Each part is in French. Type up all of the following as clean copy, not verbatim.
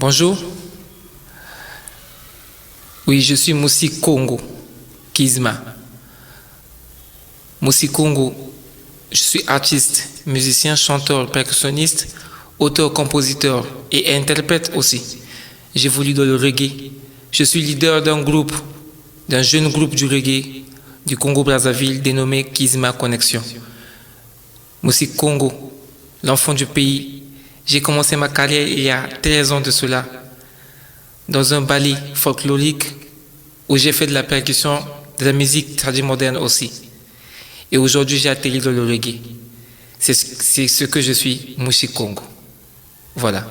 Bonjour. Oui, je suis Moussi Congo, Kizma. Moussi Congo, je suis artiste, musicien, chanteur, percussionniste, auteur, compositeur et interprète aussi. J'évolue dans le reggae. Je suis leader d'un jeune groupe du reggae du Congo-Brazzaville dénommé Kizma Connexion. Moussi Congo, l'enfant du pays. J'ai commencé ma carrière il y a 13 ans de cela, dans un ballet folklorique où j'ai fait de la percussion, de la musique traditionnelle moderne aussi. Et aujourd'hui, j'ai atterri dans le reggae. C'est ce que je suis, Moussi Congo. Voilà.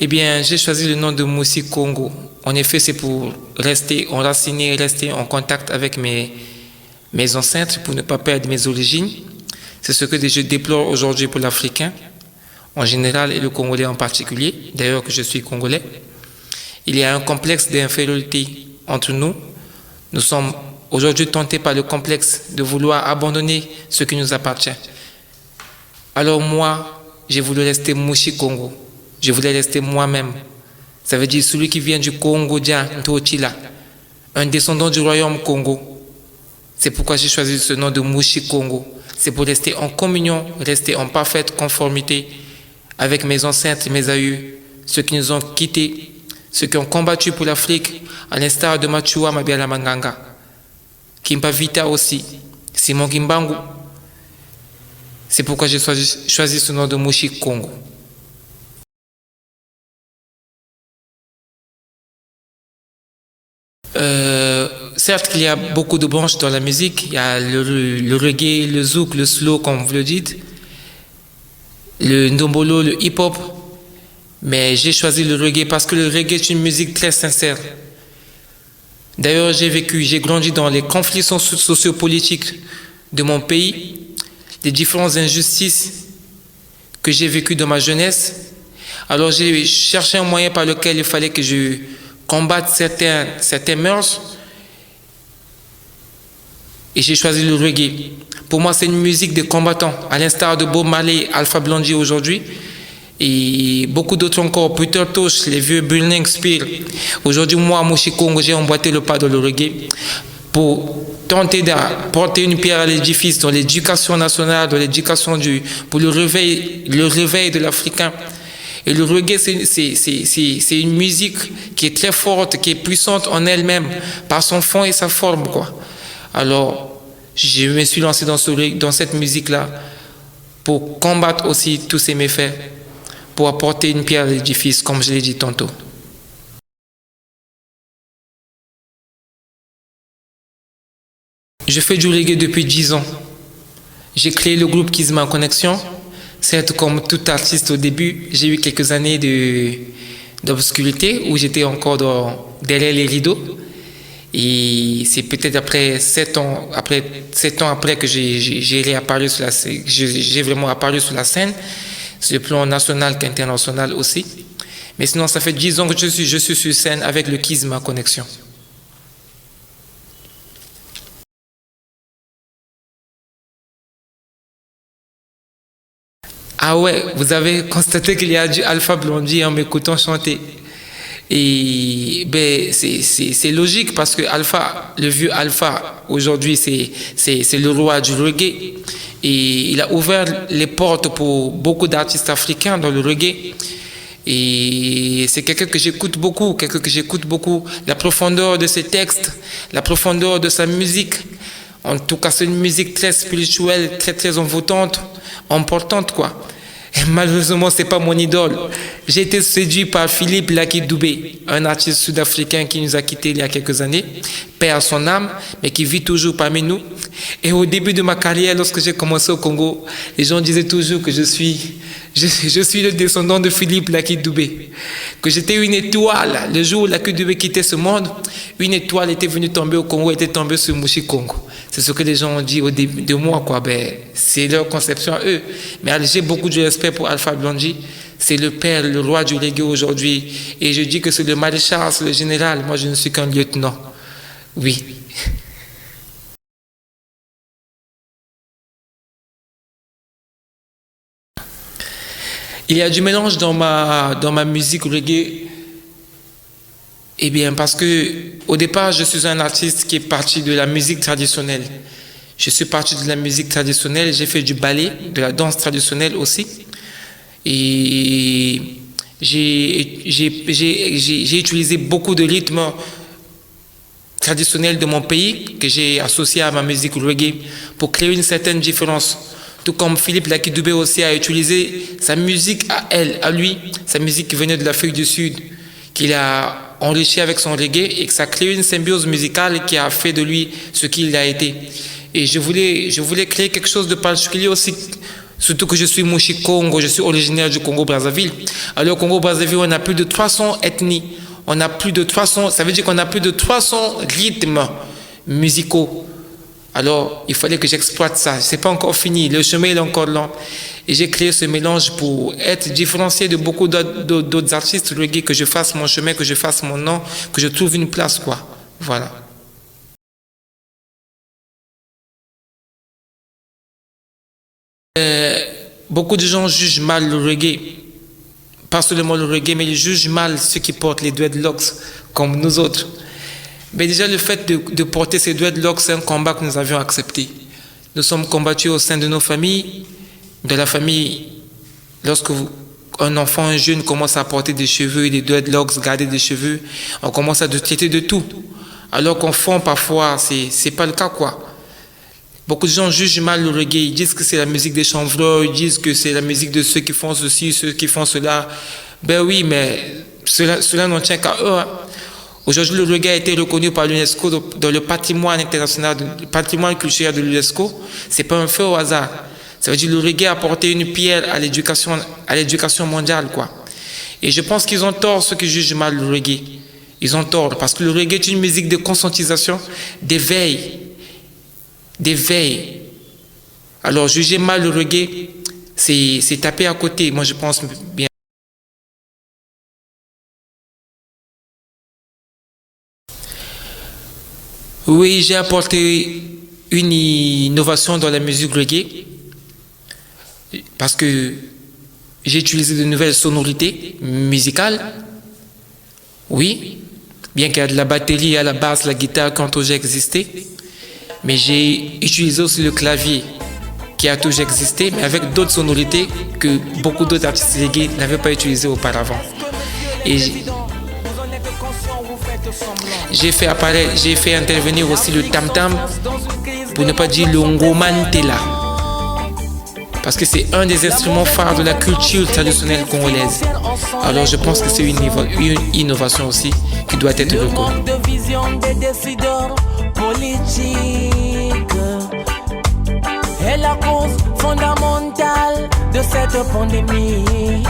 Eh bien, j'ai choisi le nom de Moussi Congo. En effet, c'est pour rester enraciné, rester en contact avec mes ancêtres, pour ne pas perdre mes origines. C'est ce que je déplore aujourd'hui pour l'Africain, en général, et le Congolais en particulier. D'ailleurs, que je suis Congolais. Il y a un complexe d'infériorité entre nous. Nous sommes aujourd'hui tentés par le complexe de vouloir abandonner ce qui nous appartient. Alors moi, j'ai voulu rester Moussi Congo. Je voulais rester moi-même. Ça veut dire celui qui vient du Congo, Ntotila, un descendant du royaume Congo. C'est pourquoi j'ai choisi ce nom de Moussi Congo. C'est pour rester en communion, rester en parfaite conformité avec mes ancêtres, mes aïeux, ceux qui nous ont quittés, ceux qui ont combattu pour l'Afrique, à l'instar de Machua Mabiala Manganga, Kimpa Vita aussi, Simon Kimbangu. C'est pourquoi j'ai choisi ce nom de Moussi Congo. Certes qu'il y a beaucoup de branches dans la musique, il y a le reggae, le zouk, le slow comme vous le dites, le ndombolo, le hip-hop, mais j'ai choisi le reggae parce que le reggae est une musique très sincère. D'ailleurs, j'ai grandi dans les conflits sociopolitiques de mon pays, les différentes injustices que j'ai vécues dans ma jeunesse. Alors j'ai cherché un moyen par lequel il fallait que je combatte certains mœurs. Et j'ai choisi le reggae. Pour moi, c'est une musique de combattants, à l'instar de Bob Marley, Alpha Blondy aujourd'hui, et beaucoup d'autres encore, Peter Tosh, les vieux Burning Spear. Aujourd'hui, moi, Moussi Congo, j'ai emboîté le pas dans le reggae pour tenter d'apporter une pierre à l'édifice dans l'éducation nationale, dans l'éducation pour le réveil de l'Africain. Et le reggae, c'est une musique qui est très forte, qui est puissante en elle-même, par son fond et sa forme, quoi. Alors, je me suis lancé dans cette musique-là pour combattre aussi tous ces méfaits, pour apporter une pierre à l'édifice, comme je l'ai dit tantôt. Je fais du reggae depuis 10 ans. J'ai créé le groupe Kizma Connexion. Certes, comme tout artiste au début, j'ai eu quelques années d'obscurité où j'étais encore derrière les rideaux. Et c'est peut-être après 7 ans après que j'ai réapparu sur la scène, j'ai vraiment apparu sur la scène, sur le plan national qu'international aussi. Mais sinon, ça fait 10 ans que je suis sur scène avec le Kizma Connexion. Ah ouais, vous avez constaté qu'il y a du Alpha Blondy en m'écoutant chanter. Et ben, c'est logique parce que Alpha, le vieux Alpha, aujourd'hui, c'est le roi du reggae. Et il a ouvert les portes pour beaucoup d'artistes africains dans le reggae. Et c'est quelqu'un que j'écoute beaucoup, la profondeur de ses textes, la profondeur de sa musique. En tout cas, c'est une musique très spirituelle, très, très envoûtante, importante, quoi. Et malheureusement, c'est pas mon idole. J'ai été séduit par Philippe Lucky Dubé, un artiste sud-africain qui nous a quittés il y a quelques années, paix à son âme, mais qui vit toujours parmi nous. Et au début de ma carrière, lorsque j'ai commencé au Congo, les gens disaient toujours que je suis le descendant de Philippe Lucky Dubé, que j'étais une étoile. Le jour où Lucky Dubé quittait ce monde, une étoile était venue tomber au Congo, était tombée sur Moussi Congo. C'est ce que les gens ont dit au début de moi, quoi. Ben, c'est leur conception à eux. Mais j'ai beaucoup de respect pour Alpha Blondy. C'est le père, le roi du reggae aujourd'hui. Et je dis que c'est le maréchal, c'est le général. Moi, je ne suis qu'un lieutenant. Oui. Il y a du mélange dans ma musique reggae. Eh bien, parce que au départ, je suis un artiste qui est parti de la musique traditionnelle. Je suis parti de la musique traditionnelle, j'ai fait du ballet, de la danse traditionnelle aussi. Et j'ai utilisé beaucoup de rythmes traditionnels de mon pays que j'ai associés à ma musique reggae pour créer une certaine différence. Tout comme Philippe Lakidube aussi a utilisé sa musique à lui, sa musique qui venait de l'Afrique du Sud, qu'il a enrichi avec son reggae et que ça a créé une symbiose musicale qui a fait de lui ce qu'il a été. Et je voulais créer quelque chose de particulier aussi, surtout que je suis Mouchi Congo, je suis originaire du Congo-Brazzaville. Alors au Congo-Brazzaville, on a plus de 300 ethnies, on a plus de 300, ça veut dire qu'on a plus de 300 rythmes musicaux. Alors, il fallait que j'exploite ça. C'est pas encore fini. Le chemin est encore long. Et j'ai créé ce mélange pour être différencié de beaucoup d'autres artistes reggae, que je fasse mon chemin, que je fasse mon nom, que je trouve une place, quoi. Voilà. Beaucoup de gens jugent mal le reggae. Pas seulement le reggae, mais ils jugent mal ceux qui portent les dreadlocks, comme nous autres. Mais déjà, le fait de porter ces dreadlocks, c'est un combat que nous avions accepté. Nous sommes combattus au sein de nos familles, de la famille. Lorsque un enfant, un jeune commence à porter des cheveux, des dreadlocks, garder des cheveux, on commence à traiter de tout. Alors qu'en fond, parfois, c'est pas le cas, quoi. Beaucoup de gens jugent mal le reggae. Ils disent que c'est la musique des chanvreurs, ils disent que c'est la musique de ceux qui font ceci, ceux qui font cela. Ben oui, mais cela n'en tient qu'à eux, hein. Aujourd'hui, le reggae a été reconnu par l'UNESCO dans le patrimoine international, le patrimoine culturel de l'UNESCO. C'est pas un fait au hasard. Ça veut dire que le reggae a apporté une pierre à l'éducation mondiale, quoi. Et je pense qu'ils ont tort, ceux qui jugent mal le reggae. Ils ont tort, parce que le reggae est une musique de conscientisation, d'éveil. Alors, juger mal le reggae, c'est taper à côté. Moi, je pense bien. Oui, j'ai apporté une innovation dans la musique reggae parce que j'ai utilisé de nouvelles sonorités musicales. Oui, bien qu'il y ait de la batterie à la basse, la guitare qui ont toujours existé, mais j'ai utilisé aussi le clavier qui a toujours existé, mais avec d'autres sonorités que beaucoup d'autres artistes reggae n'avaient pas utilisées auparavant. Et j'ai fait intervenir aussi le tam-tam, pour ne pas dire le ngomantela, parce que c'est un des instruments phares de la culture traditionnelle congolaise. Alors je pense que c'est une innovation aussi qui doit être reconnue. De vision des décideurs politiques est la cause fondamentale de cette pandémie.